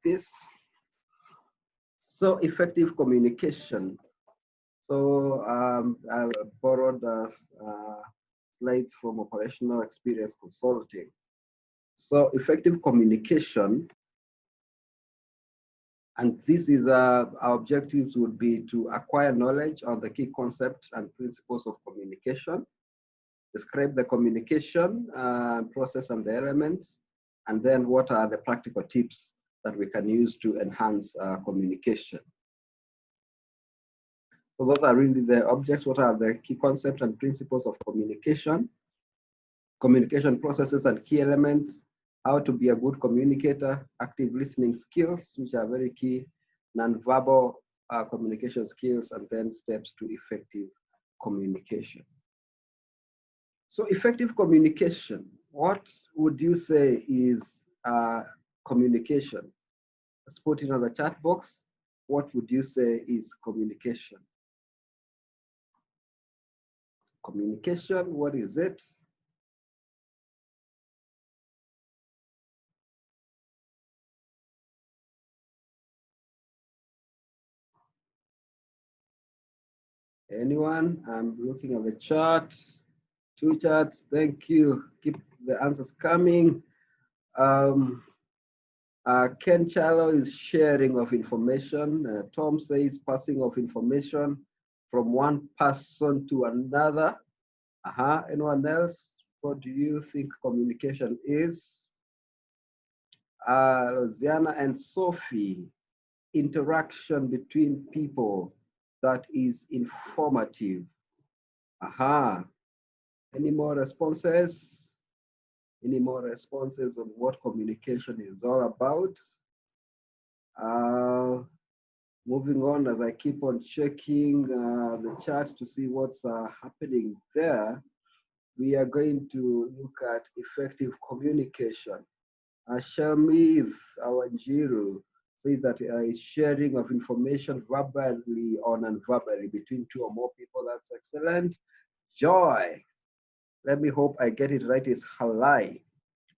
this. So effective communication. So I borrowed slides from operational experience consulting. So effective communication, and this is our objectives would be to acquire knowledge on the key concepts and principles of communication, describe the communication process and the elements, and then what are the practical tips that we can use to enhance communication. So those are really the objects. What are the key concepts and principles of communication, communication processes and key elements, how to be a good communicator, active listening skills, which are very key, nonverbal communication skills, and then steps to effective communication. So effective communication, what would you say is communication? Let's put it on the chat box. What would you say is communication? Communication, what is it? Anyone? I'm looking at the chart. 2 charts, thank you. Keep the answers coming. Ken Chalo is sharing of information. Tom says passing of information from one person to another. Anyone else? What do you think communication is? Rosiana and Sophie, interaction between people that is informative. Any more responses? Any more responses on what communication is all about? Moving on, as I keep on checking the chat to see what's happening there, we are going to look at effective communication. Shamith Awanjiru says that sharing of information verbally or non-verbally between 2 or more people. That's excellent. Joy, let me hope I get it right, is halai,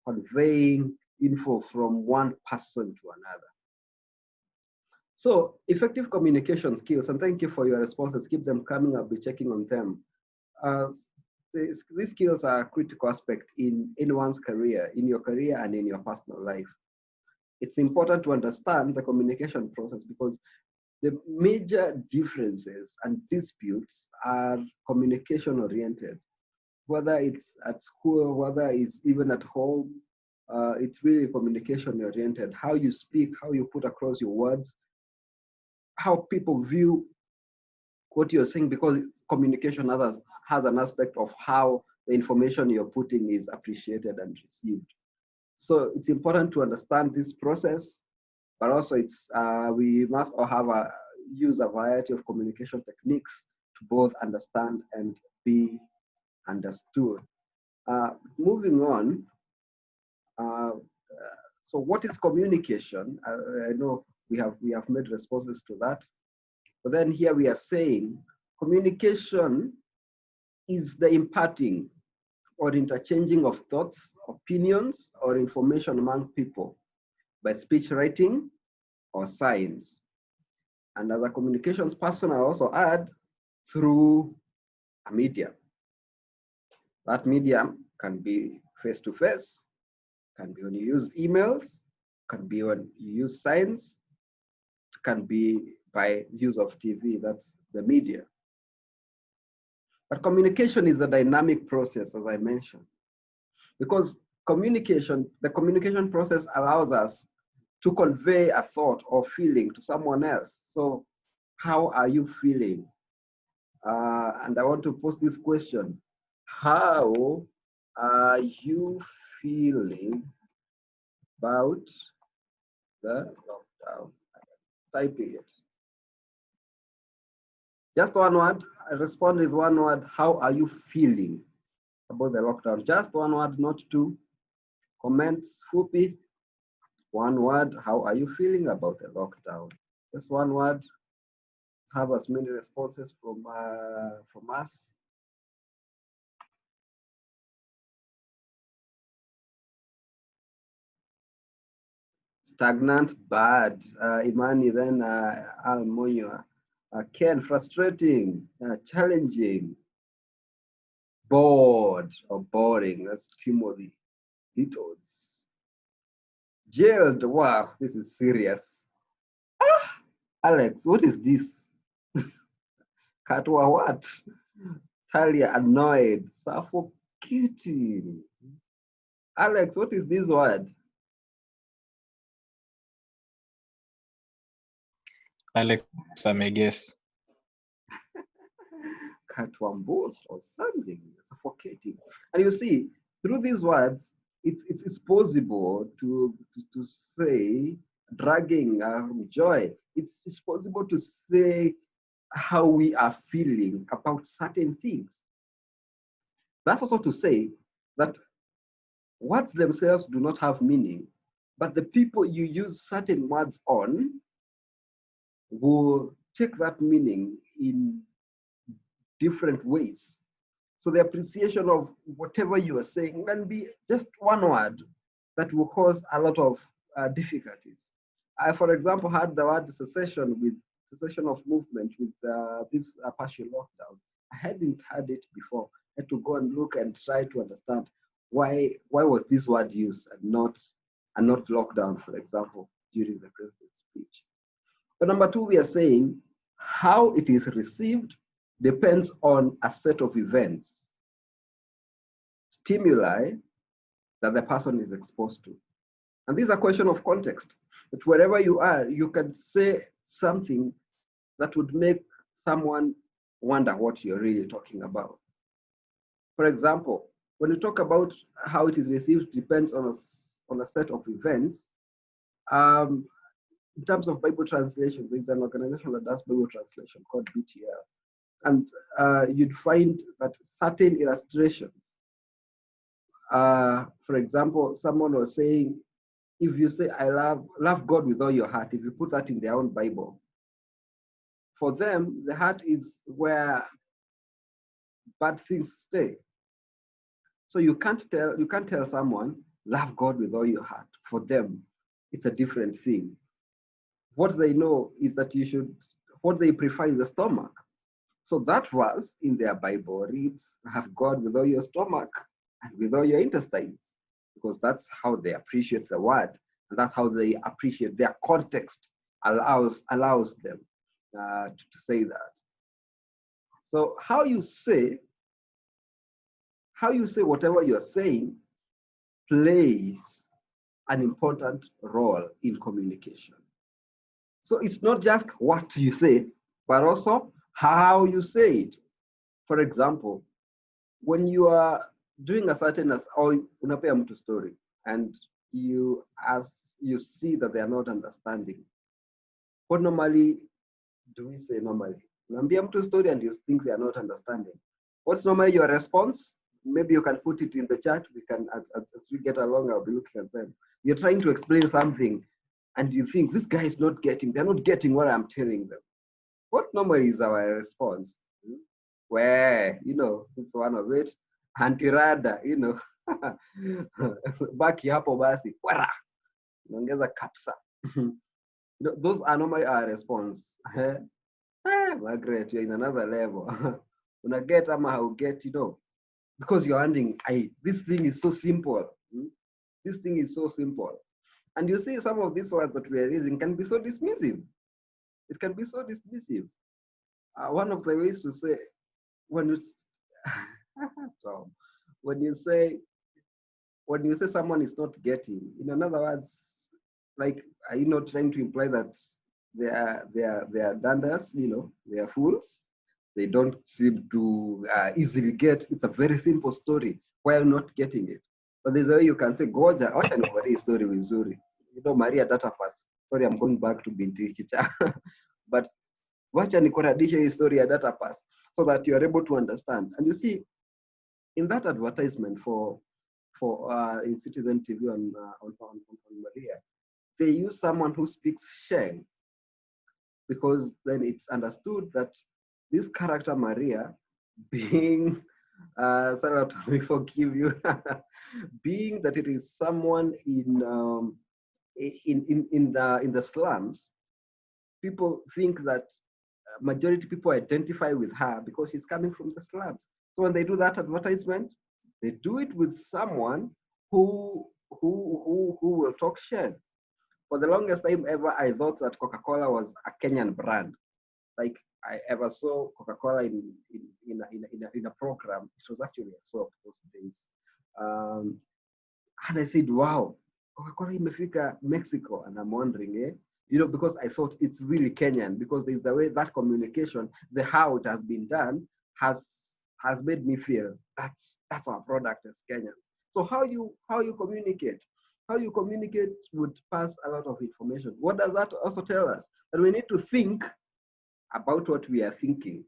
conveying info from one person to another. So effective communication skills, and thank you for your responses. Keep them coming. I'll be checking on them. These skills are a critical aspect in anyone's career, in your career and in your personal life. It's important to understand the communication process because the major differences and disputes are communication oriented. Whether it's at school, whether it's even at home, it's really communication oriented. How you speak, how you put across your words, how people view what you're saying, because communication has an aspect of how the information you're putting is appreciated and received. So it's important to understand this process, but also we must all use a variety of communication techniques to both understand and be understood. Moving on, so what is communication? I know we have made responses to that, but then here we are saying communication is the imparting or interchanging of thoughts, opinions, or information among people by speech, writing, or signs. And as a communications person, I also add through a medium. That medium can be face-to-face, can be when you use emails, can be when you use signs, can be by use of TV, that's the media. But communication is a dynamic process, as I mentioned, because the communication process allows us to convey a thought or feeling to someone else. So how are you feeling? And I want to pose this question. How are you feeling about the lockdown? Typing it. Just one word. I respond with one word. How are you feeling about the lockdown? Just one word, not two. Comments, fupi. One word. How are you feeling about the lockdown? Just one word. Have as many responses from us. Stagnant, bad. Imani, then Al Moyo. Ken, frustrating, challenging, bored or boring. That's Timothy. Beatles. Jailed. Wow, this is serious. Alex, what is this? Katwa what? Talia, annoyed, suffocating. Alex, what is this word? Alex, I may guess. Katwambos or something, suffocating. And you see, through these words, it's possible to say dragging joy. It's possible to say how we are feeling about certain things. That's also to say that words themselves do not have meaning, but the people you use certain words on will take that meaning in different ways. So the appreciation of whatever you are saying can be just one word that will cause a lot of difficulties. I, for example, had the word cessation of movement with this partial lockdown. I hadn't heard it before. I had to go and look and try to understand why was this word used and not lockdown, for example, during the president's speech. But number two, we are saying how it is received depends on a set of events, stimuli that the person is exposed to. And this is a question of context. That wherever you are, you can say something that would make someone wonder what you're really talking about. For example, when you talk about how it is received depends on a set of events. In terms of Bible translation, there's an organization that does Bible translation called BTL. And you'd find that certain illustrations, for example, someone was saying, if you say, I love God with all your heart, if you put that in their own Bible, for them, the heart is where bad things stay. So you can't tell someone, love God with all your heart. For them, it's a different thing. What they know is that what they prefer is the stomach. So that verse in their Bible reads, have God with all your stomach and with all your intestines, because that's how they appreciate the word, and that's how they appreciate their context allows them to say that. So how you say whatever you're saying plays an important role in communication. So it's not just what you say, but also how you say it. For example, when you are doing a certain or unapea mtu story and you see that they are not understanding, what normally do we say normally? Unaambia mtu story and you think they are not understanding. What's normally your response? Maybe you can put it in the chat. We can, as we get along, I'll be looking at them. You're trying to explain something and you think this guy is not getting, they're not getting what I'm telling them. What normally is our response? Where, it's one of it. Antirada, baki hapo basi, wara, naongeza kapsa. Those are normally our response. Margaret, you're in another level. When I get how get, because you're wondering, this thing is so simple. This thing is so simple. And you see some of these words that we are using can be so dismissive. It can be so dismissive. One of the ways to say, when you so when you say someone is not getting, in other words, like, are you not trying to imply that they are dundas, they are fools, they don't seem to easily get, it's a very simple story, why are you not getting it? But there's a way you can say, goja, wacha nikupatie story vizuri, Maria data pass, sorry, I'm going back to binti kicha but wacha nikuradishe hii story ya data pass so that you are able to understand. And you see, in that advertisement for in Citizen TV on Maria, they use someone who speaks Sheng, because then it's understood that this character Maria, being Salvatore, we forgive you, being that it is someone in in the slums, people think that majority people identify with her because she's coming from the slums. So when they do that advertisement, they do it with someone who will talk shit. For the longest time ever, I thought that Coca-Cola was a Kenyan brand. Like I ever saw Coca-Cola in a program. It was actually a soap those days. Um, and I said, wow, Coca-Cola imefika Mexico. And I'm wondering, because I thought it's really Kenyan, because there's the way that communication, the how it has been done, has made me feel that's our product as Kenyans. So how you communicate? How you communicate would pass a lot of information. What does that also tell us? That we need to think about what we are thinking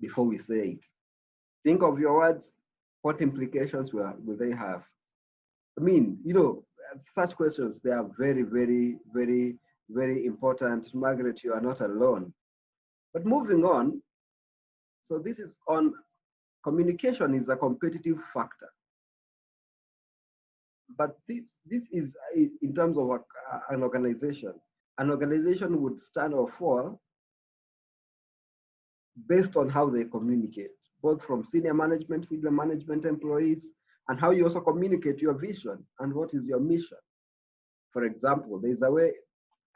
before we say it. Think of your words. What implications will they have? I mean, such questions, they are very, very, very, very important. Margaret, you are not alone. But moving on, so this is on communication is a competitive factor. But this is in terms of an organization. An organization would stand or fall based on how they communicate, both from senior management, middle management, employees, and how you also communicate your vision and what is your mission. For example, there's a way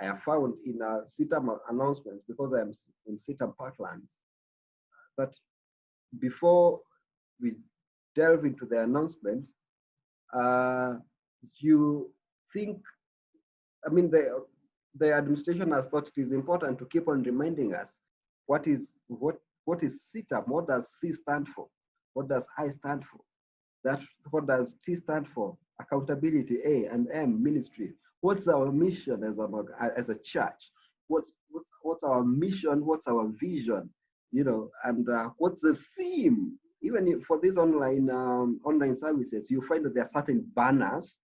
I have found in CITAM announcements, because I am in CITAM Parklands, that before we delve into the announcements, you think, I mean, the administration has thought it is important to keep on reminding us what is CITAM, what does C stand for, what does I stand for, what does T stand for, accountability, A, and M, ministry. What's our mission as a church? What's our mission? What's our vision? And what's the theme? Even for these online services, you find that there are certain banners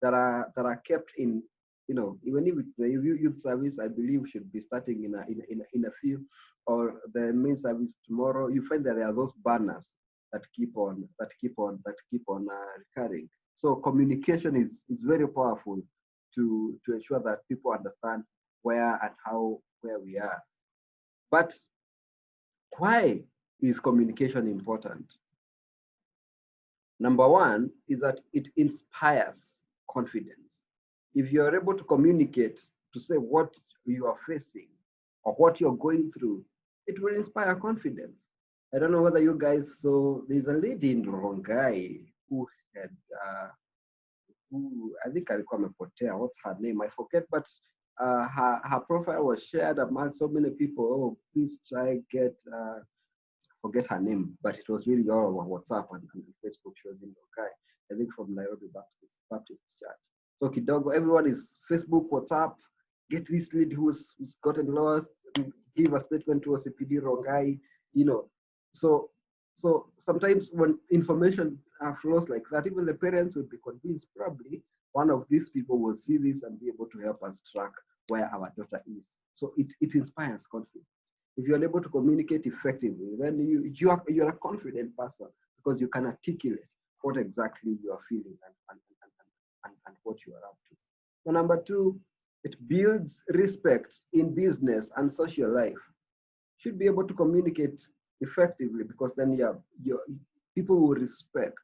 that are kept in, even if it's the youth service, I believe should be starting in a few, or the main service tomorrow. You find that there are those banners that keep on recurring. So communication is very powerful to ensure that people understand where we are. But why is communication important? Number one is that it inspires confidence. If you're able to communicate, to say what you are facing or what you're going through, it will inspire confidence. I don't know whether you guys saw, there's a lady in Rongai who had, who I think alikuwa amepotea, what's her name? I forget, but her profile was shared among so many people. Oh, please try forget her name, but it was really all over WhatsApp and Facebook. She was in Rongai, I think from Nairobi Baptist Church. So kidogo, everyone is Facebook, WhatsApp, get this lady who's gotten lost, give a statement to OCPD Rongai, So sometimes when information flows like that, even the parents would be convinced probably one of these people will see this and be able to help us track where our daughter is. So it inspires confidence. If you're able to communicate effectively, then you're a confident person because you can articulate what exactly you are feeling and what you are up to. So number two, it builds respect in business and social life. Should be able to communicate effectively, because then your people will respect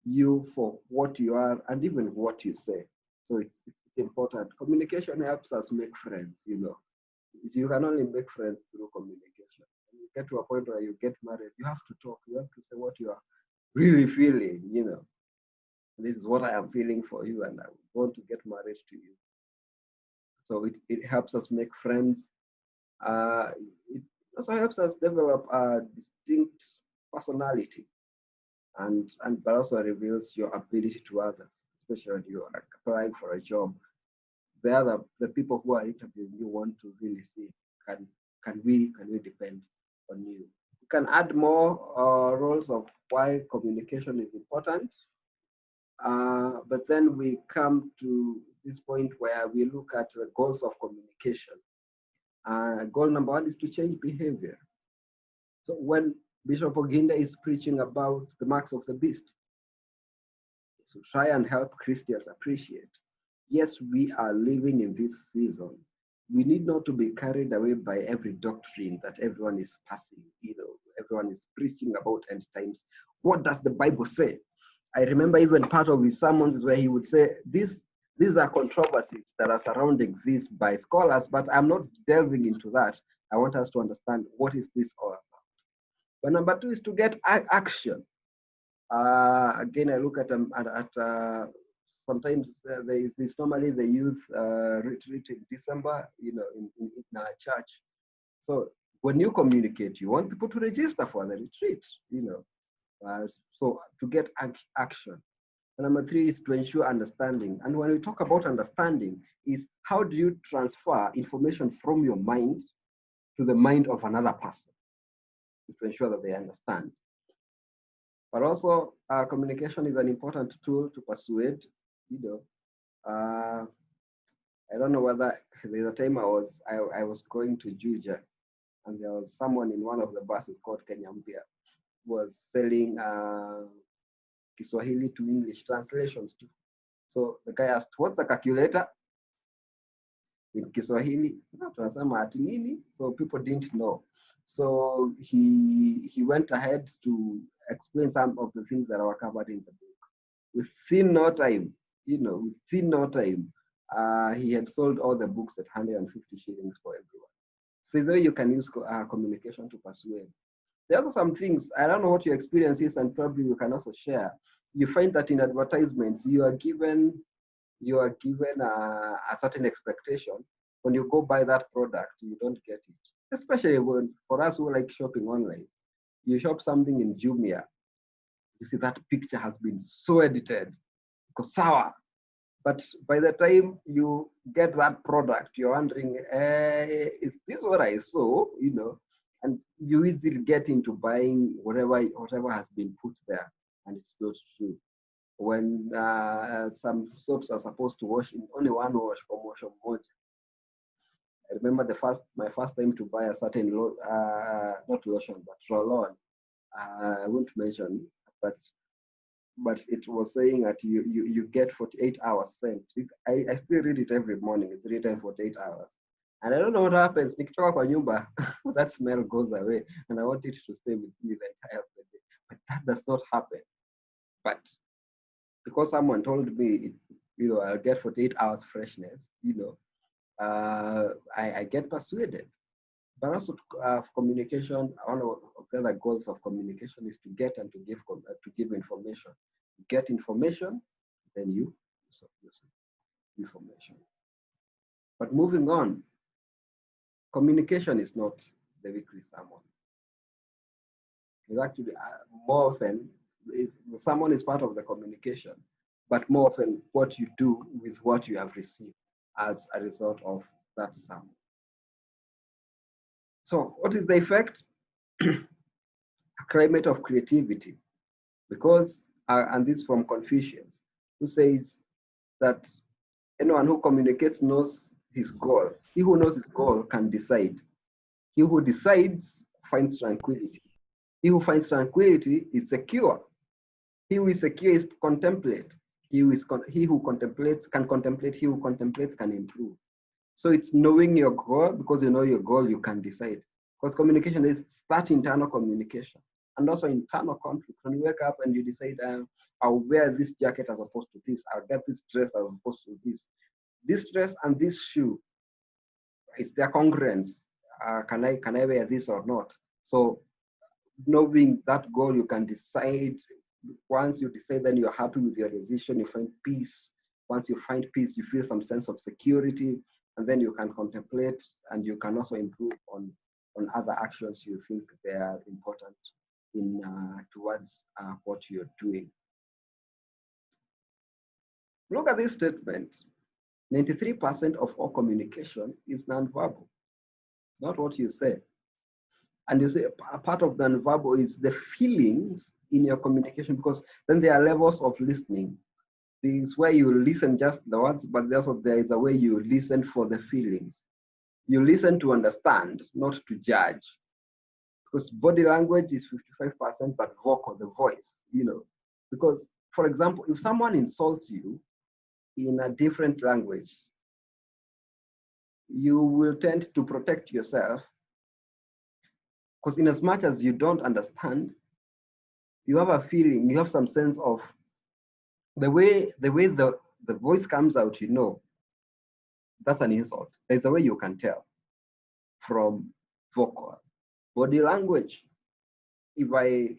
you for what you are and even what you say. So it's important. Communication helps us make friends. You can only make friends through communication. When you get to a point where you get married, you have to talk. You have to say what you are really feeling. This is what I am feeling for you, and I want to get married to you. So it helps us make friends. It also helps us develop a distinct personality, but also reveals your ability to others, especially when you are applying for a job. The people who are interviewing you want to really see, can we depend on you? You can add more roles of why communication is important, but then we come to this point where we look at the goals of communication. Goal number one is to change behavior. So when Bishop Oginda is preaching about the marks of the beast, so try and help Christians appreciate yes, we are living in this season. We need not to be carried away by every doctrine that everyone is passing, everyone is preaching about end times. What does the Bible say? I remember even part of his sermons where he would say, these are controversies that are surrounding this by scholars, but I'm not delving into that. I want us to understand what is this all about. But number two is to get action. Again, I look at sometimes there is this normally the youth retreat in December, in our church. So when you communicate, you want people to register for the retreat, so to get action. And number three is to ensure understanding. And when we talk about understanding, is how do you transfer information from your mind to the mind of another person to ensure that they understand. But also, communication is an important tool to persuade. I don't know whether there's a time I was going to Juja, and there was someone in one of the buses called Kenya Mpya was selling Kiswahili to English translations too. So the guy asked, "What's a calculator?" In Kiswahili, tunasema ati nini? So people didn't know. So he went ahead to explain some of the things that were covered in the book. Within no time, he had sold all the books at 150 shillings for everyone. So the way you can use communication to persuade. There are also some things, I don't know what your experience is, and probably you can also share. You find that in advertisements, you are given a certain expectation. When you go buy that product, you don't get it. Especially for us who like shopping online, you shop something in Jumia, you see that picture has been so edited, because sour. But by the time you get that product, you're wondering, is this what I saw? And you easily get into buying whatever has been put there, and it's not true. When some soaps are supposed to wash in only one wash for motion mode. I remember my first time to buy a certain not lotion but roll-on. I won't mention, but it was saying that you get 48 hours scent. I still read it every morning. It's written 48 hours. And I don't know what happens. Nikitoka kwa nyumba, that smell goes away, and I want it to stay with me the entire day. But that does not happen. But because someone told me, I'll get 48 hours freshness, I get persuaded. But also communication, one of the other goals of communication is to get and to give information. You get information, then you use information. But moving on, communication is not the weekly sermon. It's actually more often, the sermon is part of the communication, but more often what you do with what you have received as a result of that sermon. So what is the effect? A climate of creativity. Because, and this from Confucius, who says that anyone who communicates knows his goal. He who knows his goal can decide. He who decides finds tranquility. He who finds tranquility is secure. He who is secure is to contemplate. He who contemplates can contemplate. He who contemplates can improve. So it's knowing your goal. Because you know your goal, you can decide. Because communication is that internal communication. And also internal conflict. When you wake up and you decide, I'll wear this jacket as opposed to this. I'll get this dress as opposed to this. This dress and this shoe, is their congruence. Can I wear this or not? So knowing that goal, you can decide. Once you decide, then you're happy with your decision. You find peace. Once you find peace, you feel some sense of security, and then you can contemplate, and you can also improve on other actions you think they are important in towards what you're doing. Look at this statement. 93% of all communication is nonverbal. Not what you say. And you say a part of the nonverbal is the feelings in your communication, because then there are levels of listening. This is where you listen just the words, but also there is a way you listen for the feelings. You listen to understand, not to judge. Because body language is 55%, but vocal, the voice, Because, for example, if someone insults you, in a different language, you will tend to protect yourself, because in as much as you don't understand, you have a feeling, you have some sense of the way the voice comes out, you know, that's an insult. There's a way you can tell from vocal. Body language, if I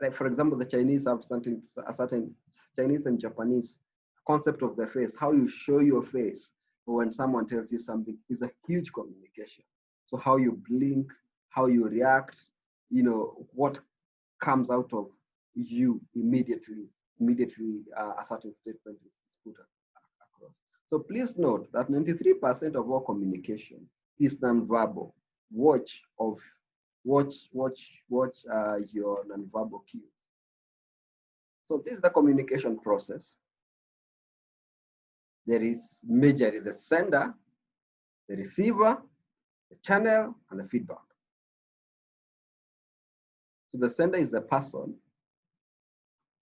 like, for example, the Chinese have a certain Chinese and Japanese concept of the face. How you show your face when someone tells you something is a huge communication. So how you blink, how you react, you know, what comes out of you immediately a certain statement is put across. So please note that 93% of all communication is nonverbal. Watch your nonverbal cues. So this is the communication process. There is majorly the sender, the receiver, the channel, and the feedback. So the sender is the person.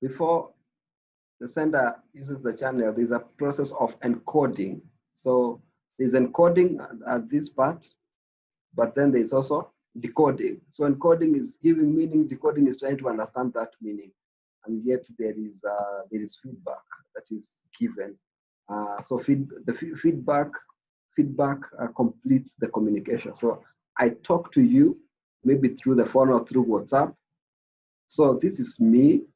Before the sender uses the channel, there's a process of encoding. So there's encoding at this part, but then there's also decoding. So encoding is giving meaning, decoding is trying to understand that meaning, and yet there is feedback that is given. So feedback completes the communication. So I talk to you maybe through the phone or through WhatsApp. So this is me.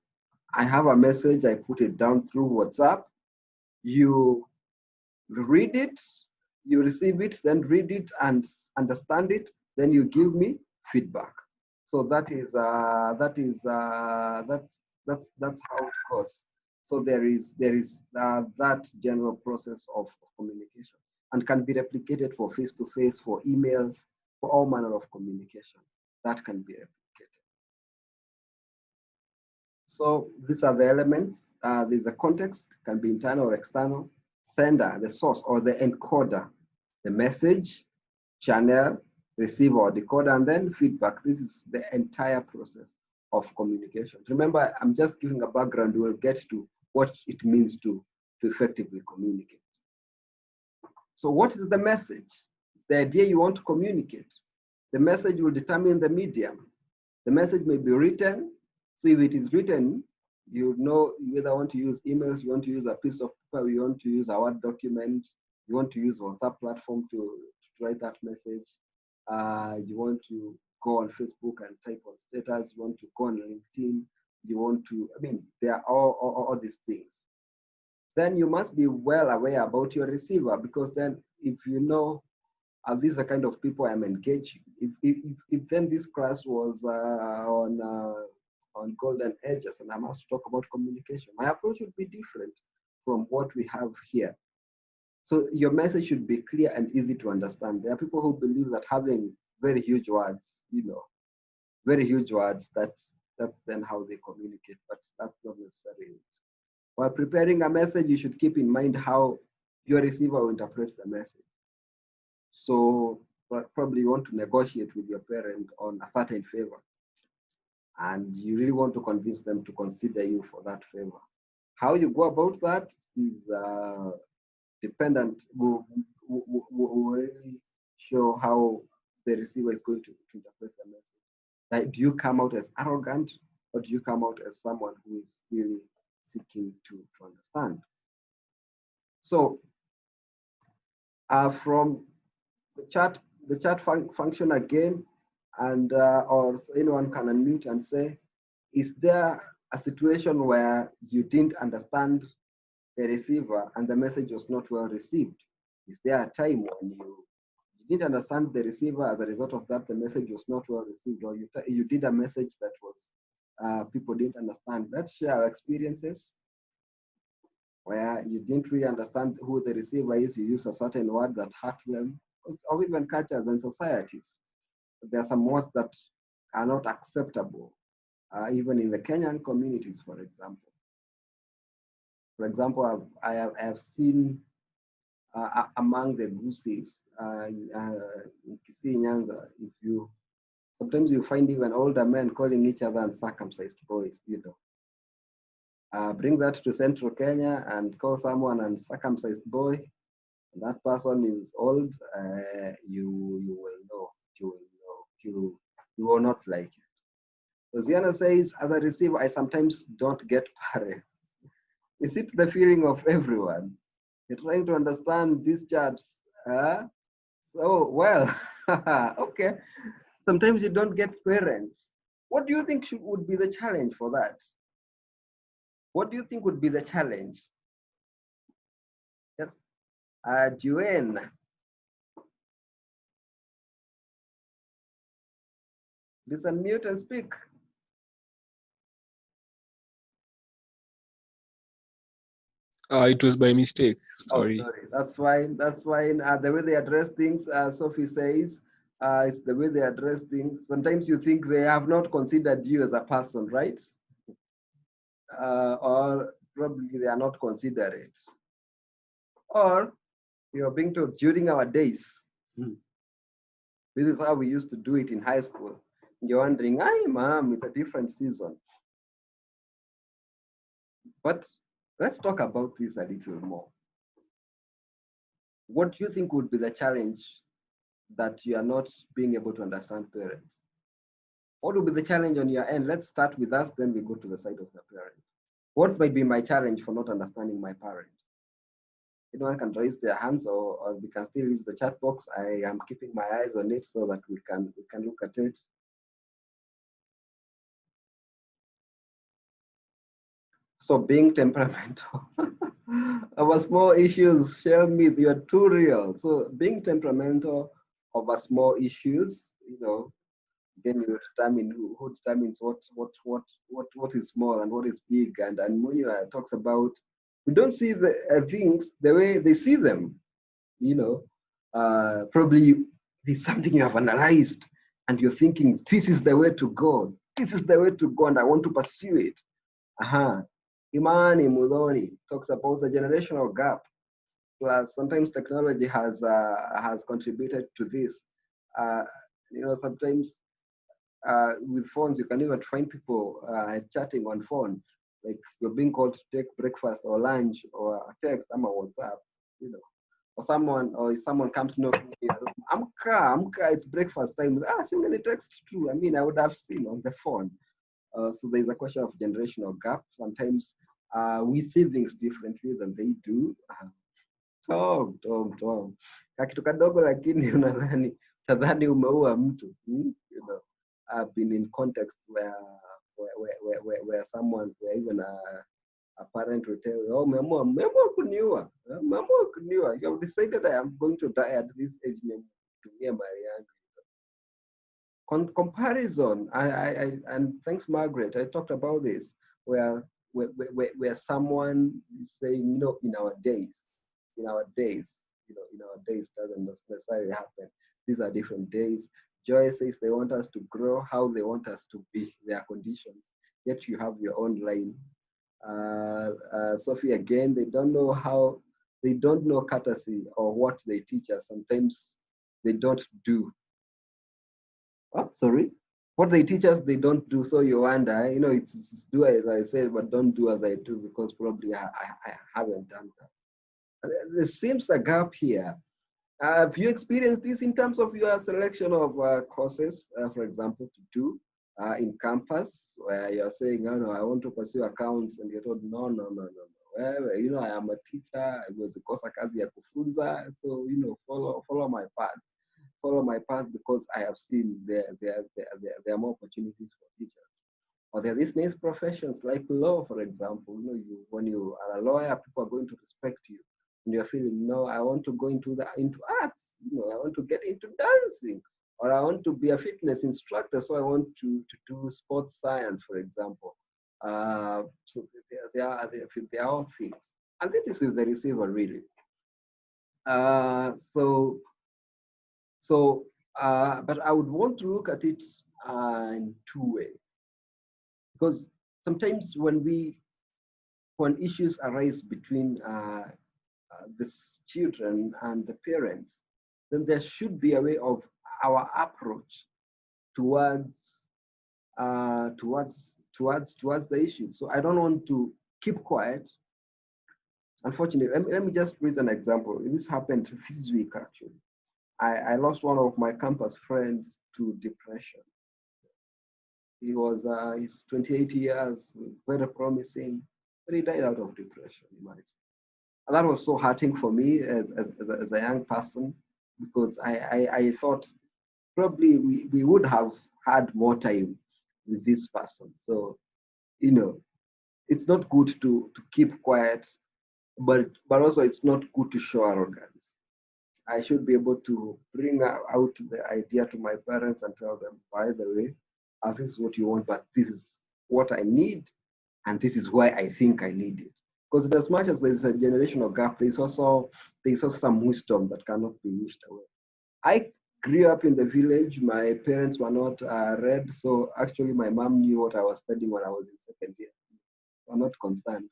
I have a message, I put it down through WhatsApp. You read it, you receive it, then read it and understand it, then you give me feedback. So that's how it goes. So there is that general process of communication, and can be replicated for face-to-face, for emails, for all manner of communication. That can be replicated. So these are the elements. There's a context, can be internal or external. Sender, the source or the encoder, the message, channel, receiver or decoder, and then feedback. This is the entire process of communication. Remember, I'm just giving a background. We'll get to what it means to effectively communicate. So what is the message? It's the idea you want to communicate. The message will determine the medium. The message may be written. So if it is written, you know you either want to use emails, you want to use a piece of paper, you want to use a Word document, you want to use WhatsApp platform to write that message. You want to go on Facebook and type on status, you want to go on LinkedIn, you want to, I mean, there are all these things. Then you must be well aware about your receiver, because then if you know, these are the kind of people I'm engaging. If then this class was on golden edges and I'm asked to talk about communication, my approach would be different from what we have here. So your message should be clear and easy to understand. There are people who believe that having very huge words, you know, very huge words, that's then how they communicate, but that's not necessarily it. While preparing a message, you should keep in mind how your receiver will interpret the message. So probably you want to negotiate with your parent on a certain favor, and you really want to convince them to consider you for that favor. How you go about that is dependent, will really show how the receiver is going to interpret the message. Like, do you come out as arrogant, or do you come out as someone who is really seeking to understand? So from the chat function again, and or anyone can unmute and say, is there a situation where you didn't understand the receiver and the message was not well received? Is there a time when you didn't understand the receiver, as a result of that the message was not well received, or you did a message that was people didn't understand? Let's share our experiences where you didn't really understand who the receiver is. You use a certain word that hurt them, or even cultures and societies. There are some words that are not acceptable, even in the Kenyan communities, for example. For example, I have seen among the Gusis in Kisii, Nyanza, sometimes you find even older men calling each other uncircumcised boys, you know. Bring that to Central Kenya and call someone uncircumcised boy. And that person is old. You will know. You will know. You will not like it. Rosiana says, as a receiver, I sometimes don't get parents. Is it the feeling of everyone? You're trying to understand these chaps. So, well, okay. Sometimes you don't get parents. What do you think would be the challenge for that? What do you think would be the challenge? Yes, Juan. Please unmute and speak. It was by mistake. Oh, Sorry. sorry. That's fine. That's fine. The way they address things, Sophie says, it's the way they address things. Sometimes you think they have not considered you as a person, right? Or probably they are not considerate. Or you're being told during our days. This is how we used to do it in high school. You're wondering, "Hey, mom, it's a different season." But let's talk about this a little more. What do you think would be the challenge that you are not being able to understand parents? What would be the challenge on your end? Let's start with us, then we go to the side of the parent. What might be my challenge for not understanding my parent? Anyone can raise their hands, or we can still use the chat box. I am keeping my eyes on it so that we can look at it. So being temperamental. Over small issues, share me, you're too real. So being temperamental over small issues, then you determine who determines what is small and what is big. And Munya talks about, we don't see the things the way they see them. Probably there's something you have analyzed and you're thinking, this is the way to go. This is the way to go, and I want to pursue it. Imani Muloni talks about the generational gap. Plus, sometimes technology has contributed to this. Uh, Sometimes with phones, you can even find people chatting on phone, like you're being called to take breakfast or lunch or a text, I'm a WhatsApp, or if someone comes to know me, Amka, it's breakfast time. I'm going to text too. I mean, I would have seen on the phone. So there's a question of generational gap. Sometimes we see things differently than they do. Tom. Kakitu kadogo lakini unadhani umeua mtu. I've been in context where someone, where even a parent will tell you, oh, umeamua kuniua. Umeamua kuniua. You have decided I am going to die at this age. Tumia mali yangu. Comparison, and thanks, Margaret. I talked about this, where someone is saying, in our days, in our days doesn't necessarily happen. These are different days. Joy says they want us to grow how they want us to be, their conditions. Yet you have your own line. Sophie, again, they don't know courtesy or what they teach us. Sometimes they don't do. Oh, sorry. What they teach us, they don't do. So you wonder, it's do as I said, but don't do as I do, because probably I haven't done that. There seems a gap here. Have you experienced this in terms of your selection of courses, for example, to do in campus, where you're saying, oh, no, I want to pursue accounts, and you're told, no. Well, I am a teacher. I was a kosa kazi ya kufunza, so follow my path because I have seen there are more opportunities for teachers. Or there are these nice professions like law, for example. When you are a lawyer, people are going to respect you. And you're feeling, no, I want to go into arts. I want to get into dancing, or I want to be a fitness instructor. So I want to do sports science, for example. So they are all things, and this is the receiver really. But I would want to look at it in two ways, because sometimes when issues arise between the children and the parents, then there should be a way of our approach towards the issue. So I don't want to keep quiet. Unfortunately, let me just raise an example. This happened this week, actually. I lost one of my campus friends to depression. He's 28 years, very promising, but he died out of depression, imagine. And that was so hurting for me as a young person, because I thought probably we would have had more time with this person. So, you know, it's not good to keep quiet, but also it's not good to show arrogance. I should be able to bring out the idea to my parents and tell them, by the way, this is what you want, but this is what I need, and this is why I think I need it. Because as much as there's a generational gap, there's also some wisdom that cannot be wished away. I grew up in the village. My parents were not read, so actually my mom knew what I was studying when I was in second year. I'm not concerned,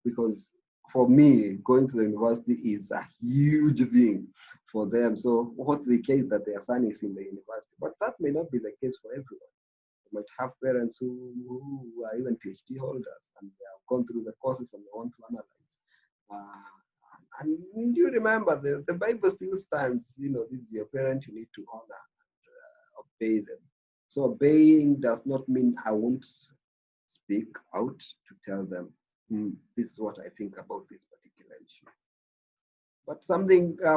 because for me, going to the university is a huge thing for them. So what the case that their son is in the university, but that may not be the case for everyone. You might have parents who are even PhD holders and they have gone through the courses and they want to analyze. And you remember the Bible still stands, this is your parent, you need to honor and obey them. So obeying does not mean I won't speak out to tell them, this is what I think about this particular issue. But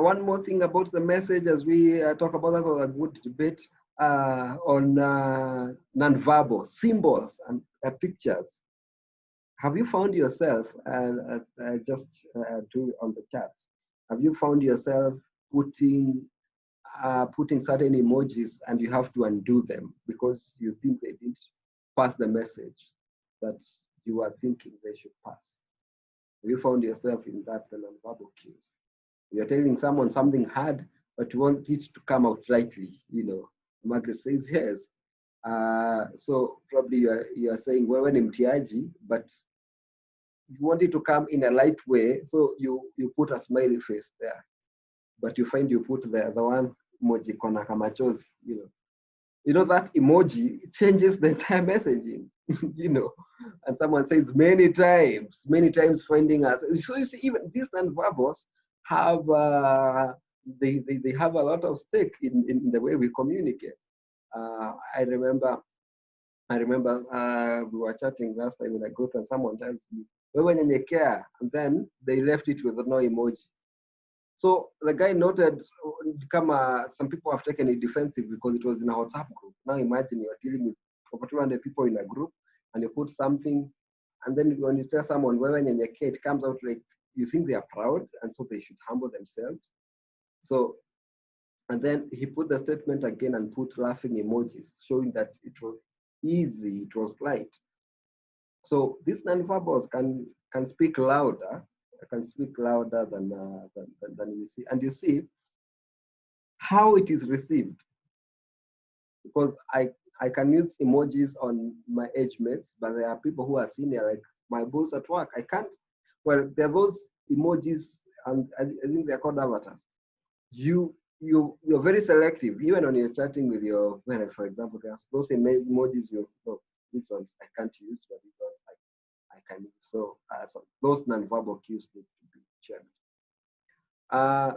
one more thing about the message as we talk about that, was a good debate on nonverbal symbols and pictures. Have you found yourself, just do on the charts, have you found yourself putting certain emojis and you have to undo them because you think they didn't pass the message that you are thinking they should pass? Have you found yourself in that non-verbal cues? You're telling someone something hard, but you want it to come out lightly. Margaret says yes. So probably you are saying wewe ni mtiaji, but you want it to come in a light way, so you put a smiley face there, but you find you put the one emoji kona kamachozi. That emoji changes the entire messaging. And someone says many times finding us. So you see, even these non-verbals have they have a lot of stake in the way we communicate. I remember we were chatting last time in a group and someone tells me, wewe nyenyekea, and then they left it with no emoji. So the guy noted, some people have taken it defensive because it was in a WhatsApp group. Now imagine you're dealing with over 200 people in a group and you put something, and then when you tell someone, wewe nyenyekea, it comes out like you think they are proud and so they should humble themselves. So, and then he put the statement again and put laughing emojis, showing that it was easy, it was light. So these nonverbals can speak louder, than we see. And you see how it is received. Because I can use emojis on my age mates, but there are people who are senior, like my boss at work. I can't, well, there are those emojis, and I think they're called avatars. You're very selective, even when you're chatting with your parent, for example. There's those emojis these ones I can't use, but these ones I can use. So those non-verbal cues need to be checked.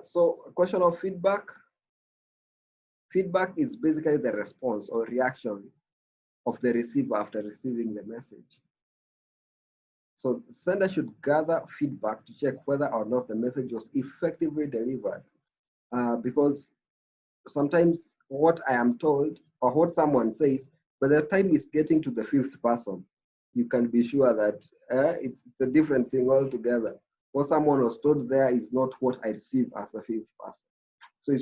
So a question of feedback. Feedback is basically the response or reaction of the receiver after receiving the message. So the sender should gather feedback to check whether or not the message was effectively delivered. Because sometimes what I am told or what someone says, by the time it's getting to the fifth person, you can be sure that it's a different thing altogether. What someone was told there is not what I receive as a fifth person. So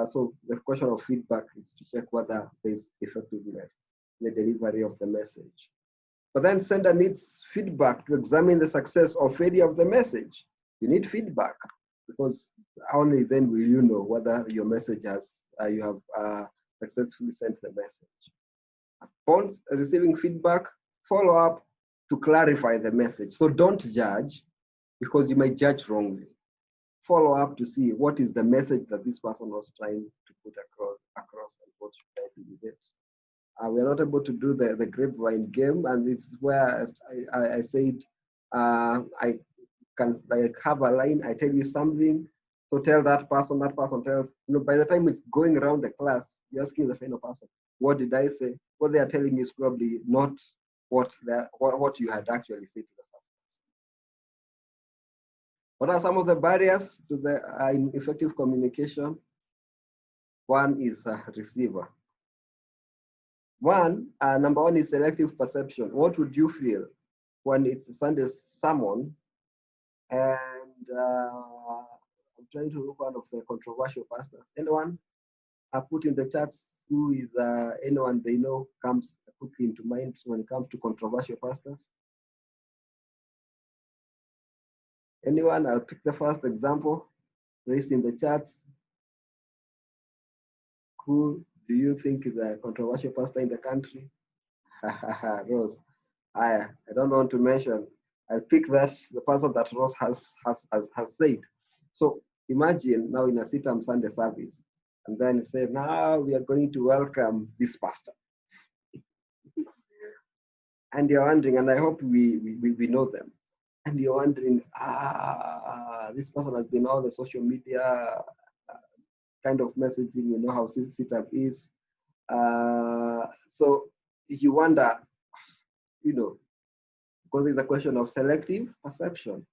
so the question of feedback is to check whether there's effectiveness in the delivery of the message. But then sender needs feedback to examine the success or failure of the message. You need feedback because only then will you know whether your message you have successfully sent the message. Upon receiving feedback, follow up to clarify the message. So don't judge, because you might judge wrongly. Follow up to see what is the message that this person was trying to put across and what should I do with it. We are not able to do the grapevine game, and this is where I said I can like have a line, I tell you something, so tell that person tells, by the time it's going around the class, you're asking the final person, what did I say? What they are telling you is probably not what you had actually said to the first person. What are some of the barriers to the effective communication? One is receiver. Number one is selective perception. What would you feel when it's a Sunday sermon and I'm trying to look one of the controversial pastors? Anyone? I put in the chats who is anyone they know comes quickly into mind when it comes to controversial pastors. Anyone? I'll pick the first example. Raise in the chats. Who do you think is a controversial pastor in the country? Rose. I don't want to mention. I'll pick that the person that Rose has said. So imagine now in a CITAM Sunday service, and then say, now we are going to welcome this pastor. And you're wondering, and I hope we know them. And you're wondering, this person has been on the social media kind of messaging, you know how CITAM is. So you wonder, because it's a question of selective perception.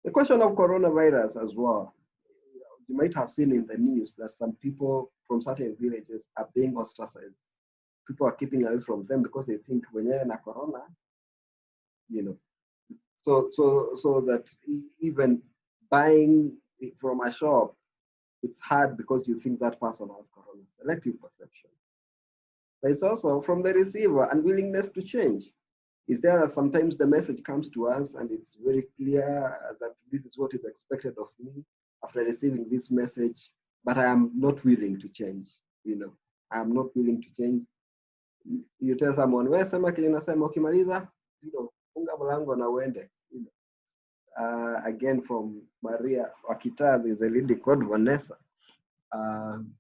The question of coronavirus as well. You might have seen in the news that some people from certain villages are being ostracized. People are keeping away from them because they think when you're in a corona, so that even buying from a shop, it's hard because you think that person has corona. Selective perception. There's also from the receiver unwillingness to change. Is there sometimes the message comes to us and it's very clear that this is what is expected of me after receiving this message, but I am not willing to change. I am not willing to change. You tell someone, wewe sema kile unasema ukimaliza, funga mlango na uende. Again from Maria Wachira, there's a lady called Vanessa,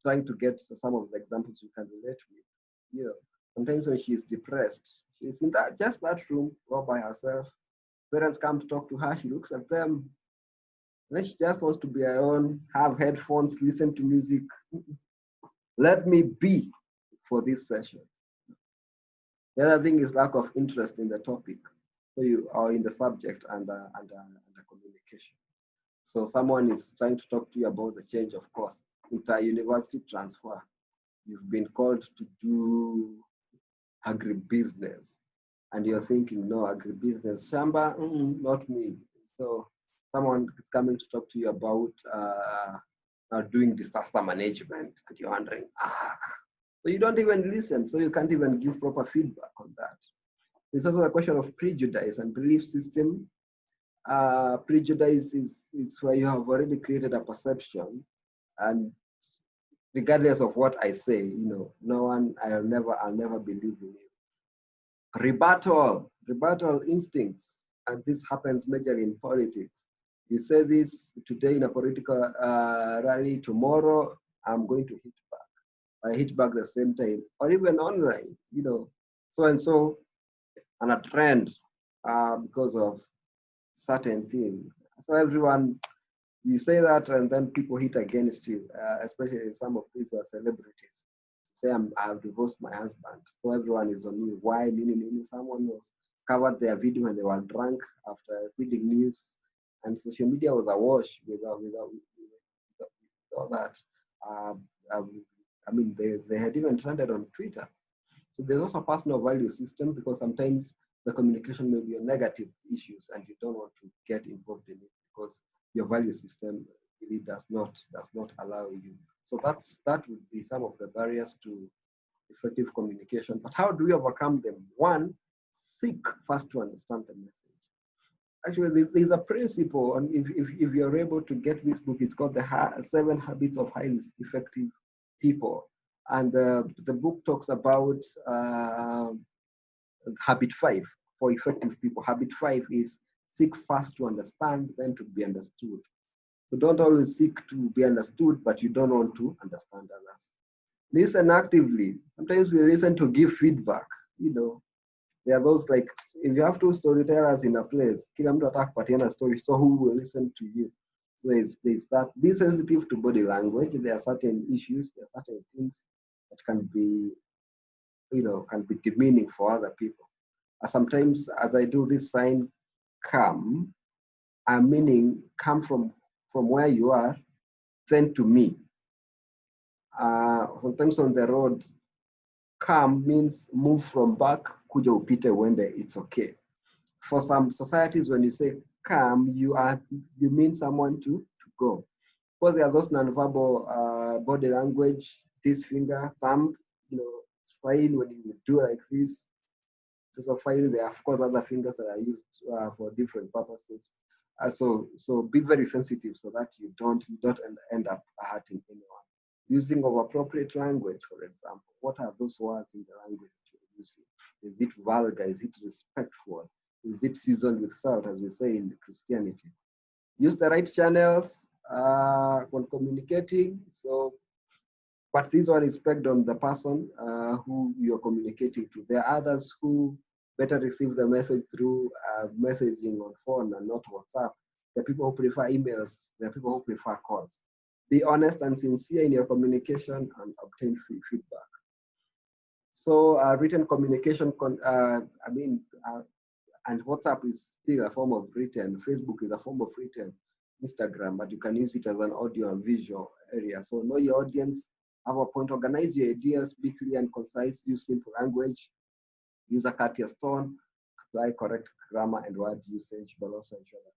trying to get some of the examples you can relate with. Sometimes when she's depressed, she's in that room all by herself. Parents come to talk to her, she looks at them, and then she just wants to be alone, have headphones, listen to music. Let me be for this session. The other thing is lack of interest in the topic, so you are in the subject and the communication. So someone is trying to talk to you about the change of course, inter-university transfer. You've been called to do agribusiness, and you're thinking, no, agribusiness, shamba, not me. So someone is coming to talk to you about doing disaster management, and you're wondering, so you don't even listen, so you can't even give proper feedback on that. There's also a question of prejudice and belief system. Prejudice is where you have already created a perception, and regardless of what I say, no one, I'll never believe in you. Rebuttal instincts, and this happens majorly in politics. You say this today in a political rally, tomorrow I'm going to hit back. I hit back the same time, or even online, so and so, on a trend because of certain thing. So everyone, you say that, and then people hit against you, especially some of these are celebrities. Say I've divorced my husband, so everyone is on you. Why? Meaning someone was covered their video when they were drunk after reading news, and social media was awash with all that. They had even trended on Twitter. So there's also a personal value system, because sometimes the communication may be on negative issues and you don't want to get involved in it because your value system really does not allow you. So that would be some of the barriers to effective communication. But how do we overcome them? One, seek first to understand the message. Actually, there's a principle, and if you're able to get this book, it's called the 7 Habits of Highly Effective People. And the book talks about habit 5 for effective people. Habit 5 is seek first to understand, then to be understood. So don't always seek to be understood, but you don't want to understand others. Listen actively. Sometimes we listen to give feedback. There are those like, if you have two storytellers in a place, kila mtu ataka kupatiana story, so who will listen to you? So there's that. Be sensitive to body language. There are certain issues, there are certain things that can be, can be demeaning for other people. Sometimes as I do this sign, come, I'm meaning come from where you are, then to me. Sometimes on the road, come means move from back, kuja upite uende, it's okay. For some societies, when you say come, you mean someone to go. Because there are those nonverbal body language, this finger, thumb, it's fine when you do like this. So fine, there are of course other fingers that are used for different purposes. So be very sensitive so that you don't end up hurting anyone. Using of appropriate language, for example, what are those words in the language that you're using? Is it vulgar? Is it respectful? Is it seasoned with salt, as we say in Christianity? Use the right channels when communicating. So, but this one is pegged on the person who you're communicating to. There are others who better receive the message through messaging on phone and not WhatsApp. There are people who prefer emails. There are people who prefer calls. Be honest and sincere in your communication and obtain feedback. So written communication, and WhatsApp is still a form of written. Facebook is a form of written. Instagram, but you can use it as an audio and visual area. So know your audience, have a point, organize your ideas, be clear and concise, use simple language, use a courteous tone, apply correct grammar and word usage, but also ensure that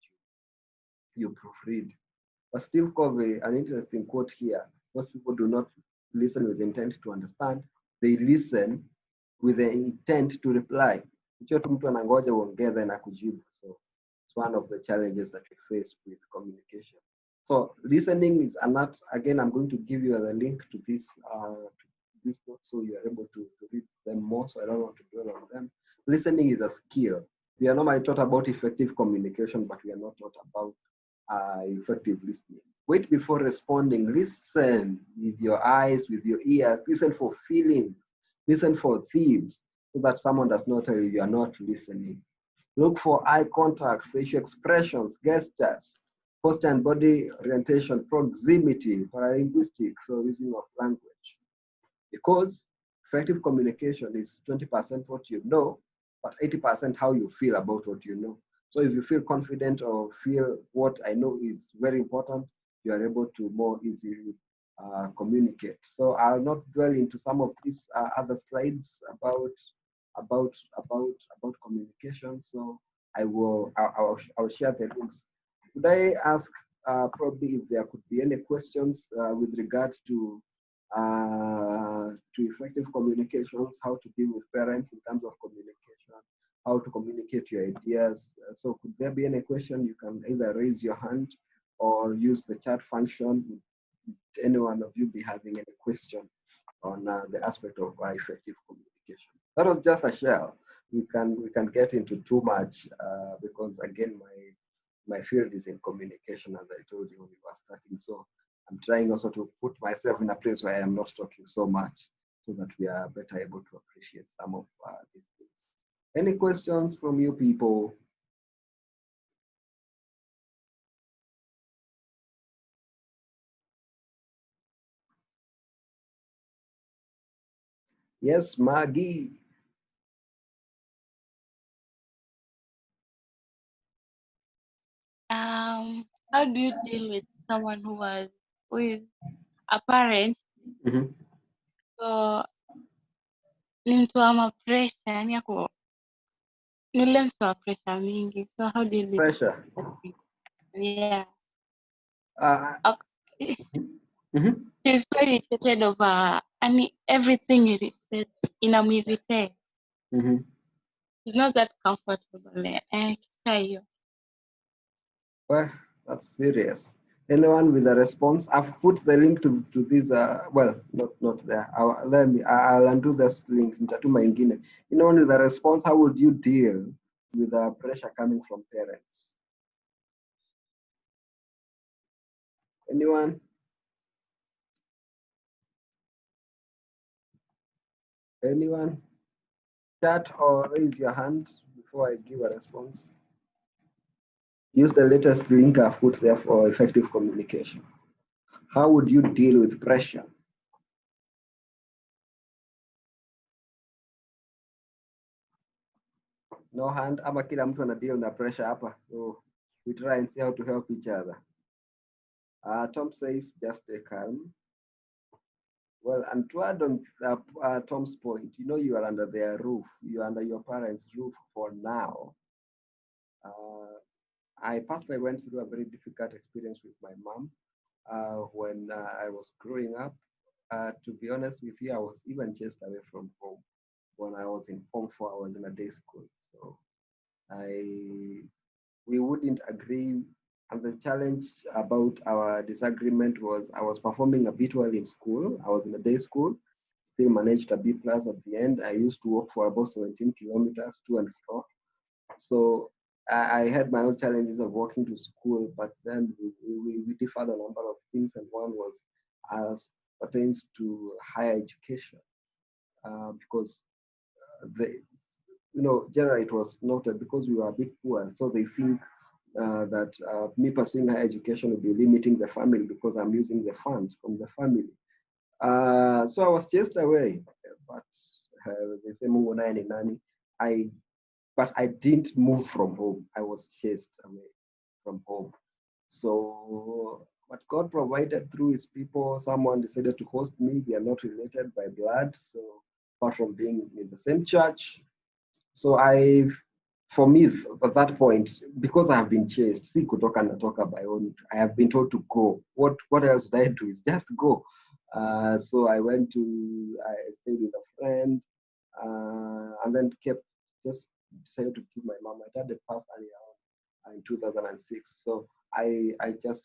you proofread. But Steve Covey, an interesting quote here, most people do not listen with intent to understand, they listen with the intent to reply. So it's one of the challenges that we face with communication. So listening is not, again, I'm going to give you the link to this book so you are able to read them more, so I don't want to dwell on them. Listening is a skill. We are normally taught about effective communication, but we are not taught about effective listening. Wait before responding. Listen with your eyes, with your ears. Listen for feelings. Listen for themes, so that someone does not tell you you are not listening. Look for eye contact, facial expressions, gestures, posture and body orientation, proximity, paralinguistics, so using of language. Because effective communication is 20% what you know, but 80% how you feel about what you know. So if you feel confident or feel what I know is very important, you are able to more easily communicate. So I'll not dwell into some of these other slides about communication. So I'll share the links. Could I ask probably if there could be any questions with regard to effective communications, how to deal with parents in terms of communication, how to communicate your ideas. So could there be any question? You can either raise your hand or use the chat function. Would any one of you be having any question on the aspect of effective communication? That was just a shell. We can get into too much because again my field is in communication, as I told you when we were starting. So I'm trying also to put myself in a place where I am not talking so much, so that we are better able to appreciate some of these things. Any questions from you people? Yes, Maggie. How do you deal with someone who is a parent? Mm-hmm. So ni mtu wa mapresha, yani ako ni ule mtu wa pressure mingi. So how do you deal Pressure. with that? Yeah. Mm-hmm. She's so irritated over everything irritates, inamwirritate. Mm-hmm. She's not that comfortable. Hiyo. Well, that's serious. Anyone with a response? I've put the link to this. Well, not there. I'll undo this link. Nitatuma ingine. Anyone with a response? How would you deal with the pressure coming from parents? Anyone? Anyone? chat or raise your hand before I give a response. Use the latest link I've put there for effective communication. How would you deal with pressure? No hand, ama kila mtu ana deal na pressure hapa. So we try and see how to help each other. Tom says, just stay calm. Well, and to add on Tom's point, you know, you are under their roof. You're under your parents' roof for now. I personally went through a very difficult experience with my mom when I was growing up. To be honest with you, I was even chased away from home. When I was in Form 4, I was in a day school. So we wouldn't agree. And the challenge about our disagreement was I was performing a bit well in school. I was in a day school, still managed a B plus at the end. I used to walk for about 17 kilometers to and fro. So I had my own challenges of walking to school, but then we differed a number of things, and one was as pertains to higher education, because the generally it was noted because we were a bit poor, and so they think that me pursuing higher education will be limiting the family because I'm using the funds from the family. So I was chased away, but they say Mungu naye ni nani. But I didn't move from home. I was chased away from home. So what God provided through his people, someone decided to host me. We are not related by blood. So apart from being in the same church. So for me, at that point, because I have been chased, see kutoka natoka by own, I have been told to go. What else did I do is just go. So I stayed with a friend, and then just decided to keep my mom. My dad had passed earlier in 2006. So I just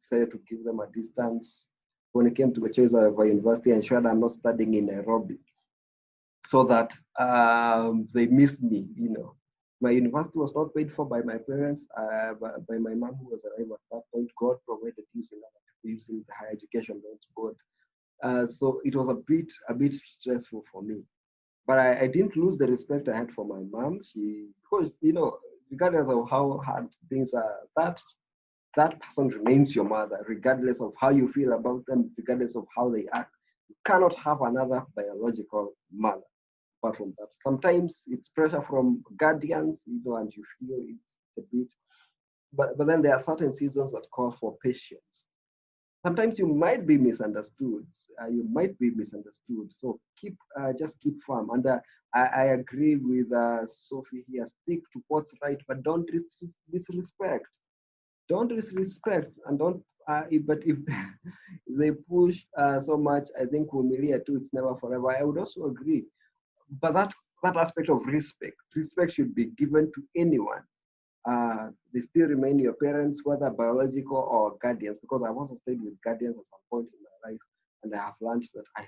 decided to give them a distance. When it came to the choice of a university, I ensured I'm not studying in Nairobi, so that they missed me. My university was not paid for by my parents, by my mom, who was alive at that point. God provided using the higher education loans board. So it was a bit stressful for me. But I didn't lose the respect I had for my mom. Because, regardless of how hard things are, that person remains your mother, regardless of how you feel about them, regardless of how they act. You cannot have another biological mother. Apart from that, sometimes it's pressure from guardians, and you feel it's a bit. But then there are certain seasons that call for patience. Sometimes you might be misunderstood. So just keep firm. And I agree with Sophie here. Stick to what's right, but don't disrespect. Don't disrespect, and don't. But if they push so much, I think Humilia too. It's never forever. I would also agree. But that aspect of respect should be given to anyone. They still remain your parents, whether biological or guardians, because I've also stayed with guardians at some point in my life, and I have learned that I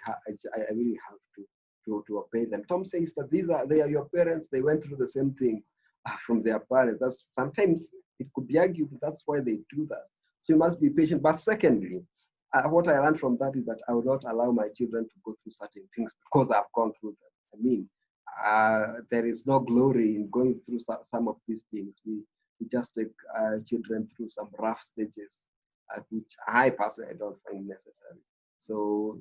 really have to obey them. Tom says that they are your parents. They went through the same thing from their parents. That's sometimes it could be argued that's why they do that. So you must be patient. But secondly, what I learned from that is that I would not allow my children to go through certain things because I've gone through them. I mean, there is no glory in going through some of these things. We just take children through some rough stages, which I personally don't find necessary. So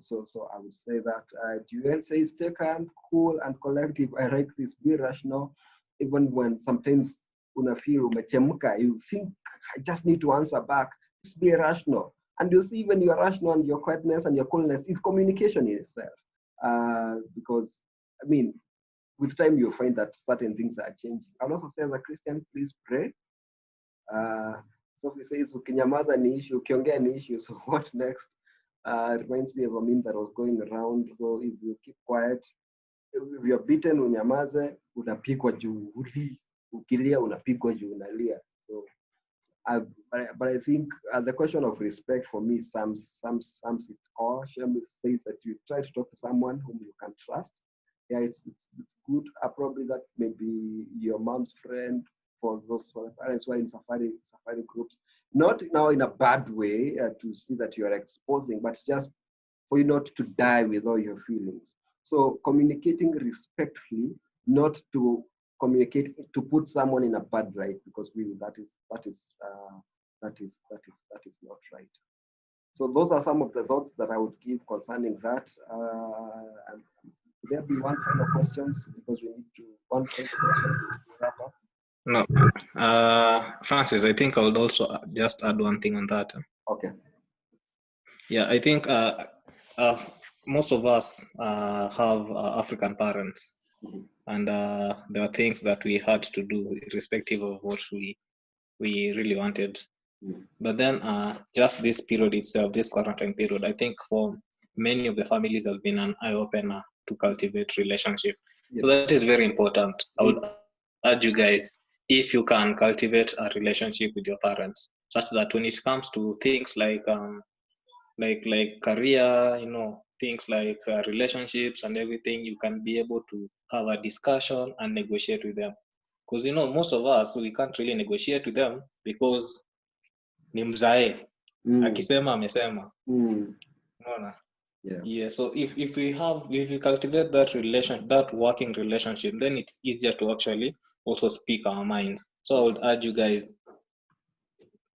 I would say that Julian says, stay calm, cool, and collective. I like this. Be rational, even when sometimes una feel umechemka, you think I just need to answer back. Just be rational. And you see, even your rational and your quietness and your coolness is communication in itself. Because, I mean, with time you'll find that certain things are changing. I'll also say as a Christian, please pray. Sophie says, ukinyamaza ni issue, ukiongea ni issue, so what next? Reminds me of a meme that was going around. So if you keep quiet, if you're beaten, unyamaze, unapigwa juu, ukilia, unapigwa juu, unalia. So, but I think the question of respect for me sums it all. Shem says that you try to talk to someone whom you can trust. Yeah, it's good. Probably that maybe your mom's friend, for the parents who are in safari groups, not now in a bad way to see that you are exposing, but just for you not to die with all your feelings. So communicating respectfully not to communicate, to put someone in a bad light, because really that is not right. So those are some of the thoughts that I would give concerning that. And would there be one final questions, because we need to one final question to wrap up? No, Francis, I think I would also just add one thing on that. Okay. Yeah, I think most of us have African parents, and there are things that we had to do irrespective of what we really wanted. But then just this period itself, this quarantine period, I think for many of the families has been an eye-opener to cultivate relationship. So that is very important. I would urge you guys, if you can cultivate a relationship with your parents, such that when it comes to things like career, things like relationships and everything, you can be able to have a discussion and negotiate with them. Because most of us, we can't really negotiate with them because ni mzae akisema amesema. Unaona? Yeah, so if we cultivate that working relationship, then it's easier to actually also speak our minds. So I would urge you guys,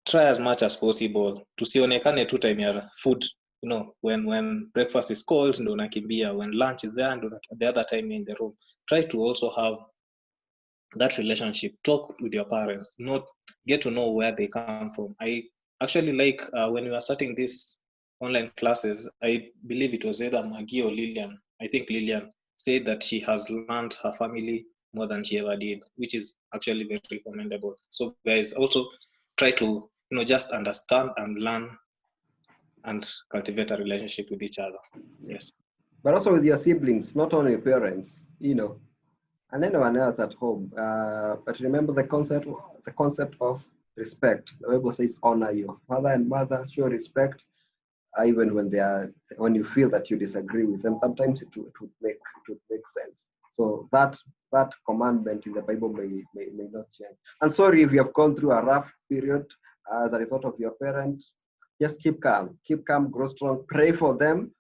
try as much as possible tusionekane tu time ya food, when breakfast is cold ndo unakimbia, when lunch is there ndo the other time in the room. Try to also have that relationship, talk with your parents, not get to know where they come from. I actually like when we were starting this online classes, I believe it was either Maggie or Lillian. I think Lillian said that she has learned her family more than she ever did, which is actually very commendable. So guys, also try to just understand and learn and cultivate a relationship with each other. Yes. But also with your siblings, not only parents, and anyone else at home. But remember the concept of respect. The Bible says, honor your father and mother, show respect, even when you feel that you disagree with them. Sometimes it would make sense. So that commandment in the Bible may not change. And sorry if you have gone through a rough period as a result of your parents. Just keep calm, grow strong, pray for them.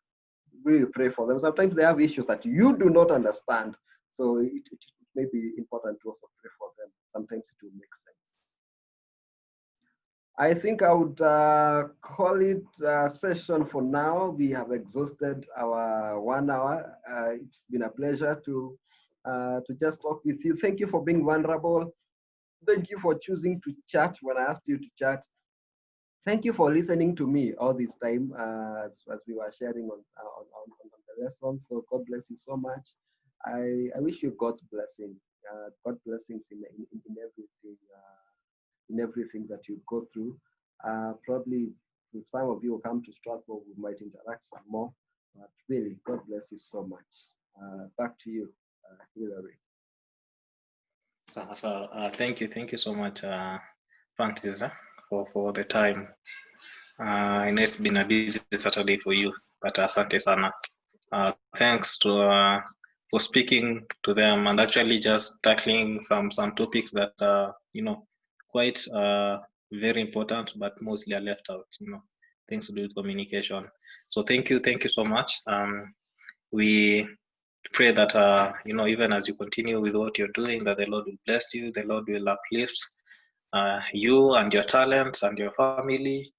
Really pray for them. Sometimes they have issues that you do not understand. So it may be important to also pray for them. Sometimes it will make sense. I think I would call it a session for now. We have exhausted our 1 hour. It's been a pleasure to just talk with you. Thank you for being vulnerable. Thank you for choosing to chat when I asked you to chat. Thank you for listening to me all this time as we were sharing on the lesson. So God bless you so much. I wish you God's blessing, God blessings in everything, in everything that you go through. Probably if some of you will come to Strasbourg, we might interact some more. But really, God bless you so much. Back to you, Hillary. So thank you so much, Francis, for the time. I know it's been a busy Saturday for you, but asante sana. Thanks to for speaking to them and actually just tackling some topics that are quite very important, but mostly are left out. Things to do with communication. So thank you so much. We pray that even as you continue with what you're doing, that the Lord will bless you, the Lord will uplift you and your talents and your family,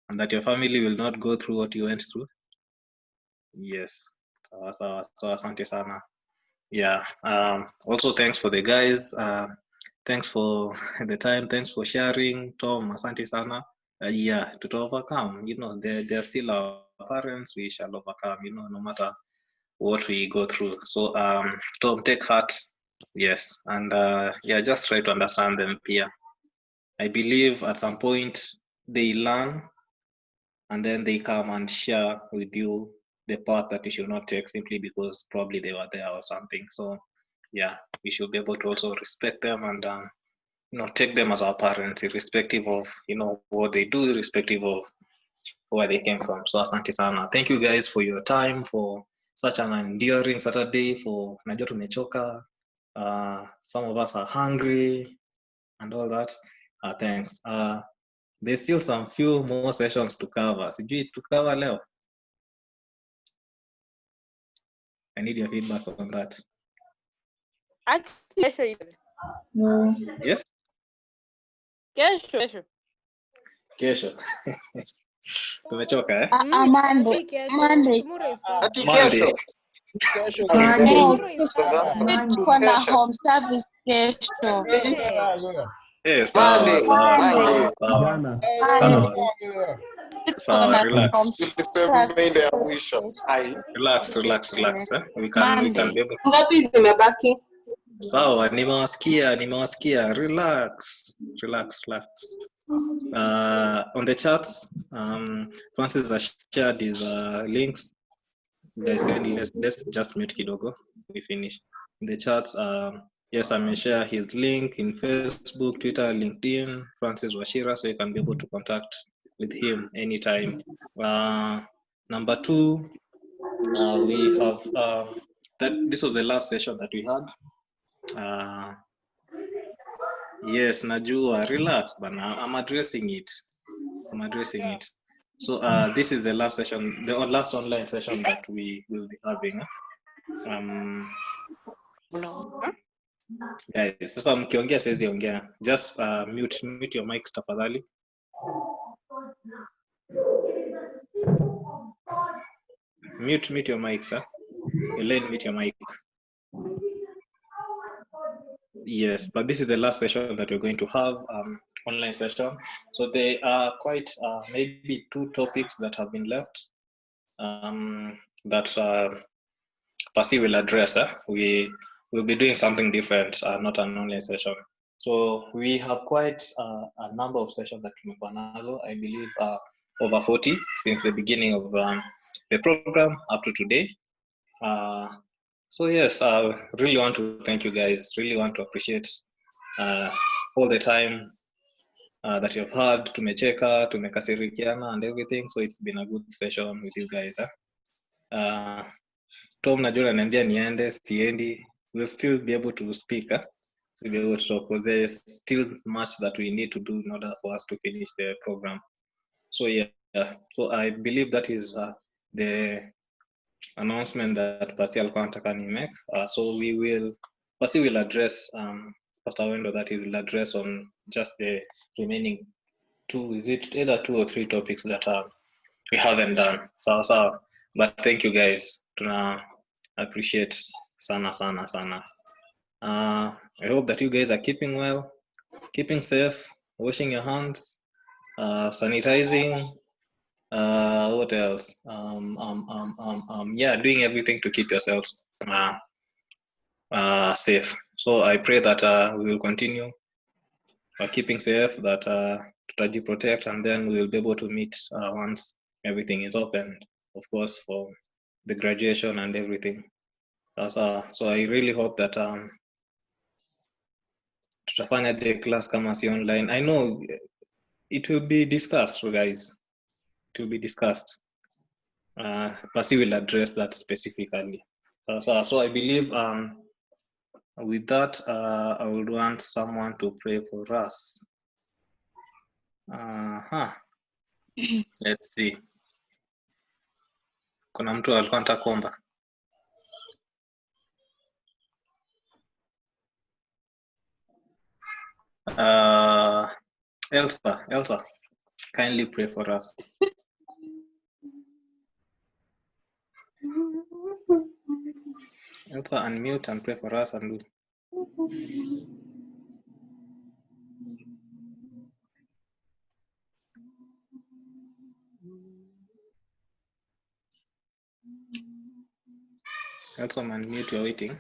and that your family will not go through what you went through. Yes. So asante sana. Yeah. Also thanks for the guys. Thanks for the time. Thanks for sharing. Tom, asante sana. Yeah, to overcome. They're still our parents. We shall overcome. No matter what we go through. So Tom, take heart. Yes, and just try to understand them here. I believe at some point they learn, and then they come and share with you the path that you should not take simply because probably they were there or something. So yeah, we should be able to also respect them and take them as our parents, irrespective of what they do, irrespective of where they came from. So asante sana. Thank you guys for your time, for such an enduring Saturday. For najua tumechoka, some of us are hungry and all that. Thanks. There's still some few more sessions to cover. Sijui to cover leo. I need your feedback on that. No. Yes? Kesho. Tumechoka Monday. Monday. Tomorrow is Ati Monday. kesho. Monday. Yes, tuko na home service kesho. Sawa, Monday. sawa, Monday. sawa, Jana. Monday. sawa. Tuko Sawa, na relax. home Silisema ile ya mwisho. service Ai. Relax. We can Monday. be able. Ngapi zimebaki? Sawa, nimewasikia. Relax. On the charts, Francis has shared his links. Guys, let's just mute kidogo. We finish. In the charts, yes, I may share his link in Facebook, Twitter, LinkedIn, Francis Wachira, so you can be able to contact with him anytime. Number 2, we have that this was the last session that we had. Yes, najua, relax, but I'm addressing it. So this is the last session, the last online session that we will be having. Guys, sasa mkiongea siwezi ongea. Just mute your mics tafadhali. Mute your mics, Elaine, mute your mic. Yes, but this is the last session that we're going to have, online session. So there are quite maybe 2 topics that have been left that Pasi will address. We will be doing something different, not an online session. So we have quite a number of sessions that tumekuwa nazo. I believe over 40 since the beginning of the program up to today. So yes, I really want to thank you guys. Really want to appreciate all the time that you've had. Tumecheka, tumekasirikiana and everything. So it's been a good session with you guys. Tom najua ananiambia niende, siendi. We'll still be able to speak. So be able to talk, because there's still much that we need to do in order for us to finish the program. So yeah, so I believe that is the announcement that Pasi alikuwa anataka ni make. So Pasi will address Pastor Wendo, that he will address on just the remaining 2, is it either 2 or 3 topics that we haven't done. So but thank you guys. Tuna appreciate sana. I hope that you guys are keeping well, keeping safe, washing your hands, sanitizing, what else? Yeah, doing everything to keep yourselves safe. So I pray that we will continue keeping safe, that tutaji protect, and then we will be able to meet once everything is open, of course, for the graduation and everything. So I really hope that tutafanya the class kama si online. I know it will be discussed, guys. It will be discussed. Pasi will address that specifically. So I believe with that, I would want someone to pray for us. Let's see. Kuna mtu alikuwa anataka kuomba? Elsa, kindly pray for us. Elsa, unmute and pray for us and do. Elsa, unmute, you're waiting.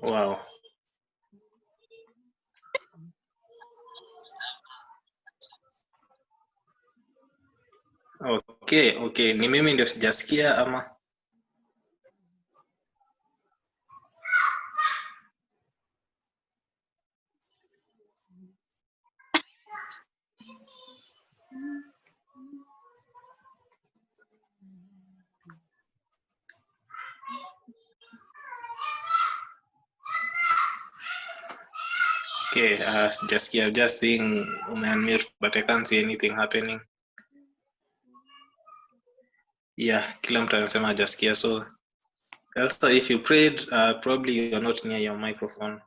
Wow. Okay. Ni mimi ndio sijasikia ama? Okay, just seeing unmute, but I can't see anything happening. Yeah, kila mtu anasema hajasikia. So Elsa, if you prayed, probably you're not near your microphone.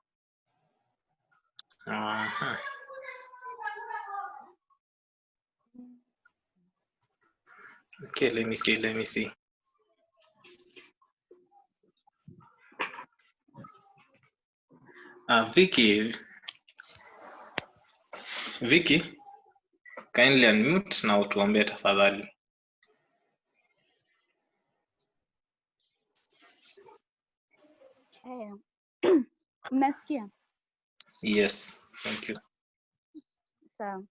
Okay, let me see. Vicky, kindly unmute na utuambie tafadhali. Mnasikia? Yes, thank you. So,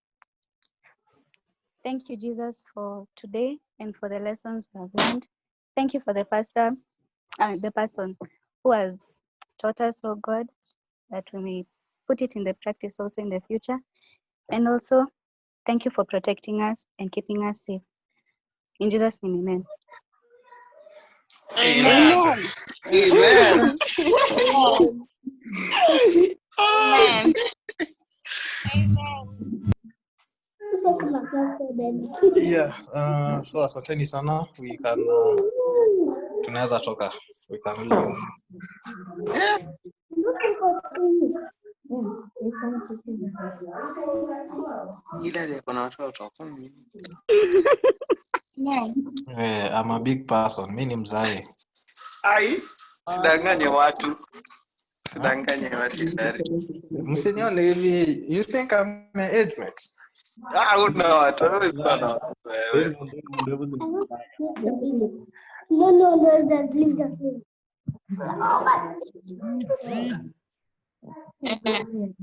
thank you, Jesus, for today and for the lessons we have learned. Thank you for the pastor, the person who has taught us, oh God, that we may put it in the practice also in the future. And also, thank you for protecting us and keeping us safe. In Jesus' name, amen. Amen. Amen. Amen. Yeah, so asanteni sana. We can tunaweza toka. We can leave. Ila kuna watoto. I'm a big person. Mimi ni mzae. Ai, sidanganye watu. Sidanganye watu tayari. Msinione hivi. You think I'm my age mate? Una watu. Hawezi kuwa na watu wewe. No, just leave the film. Amen.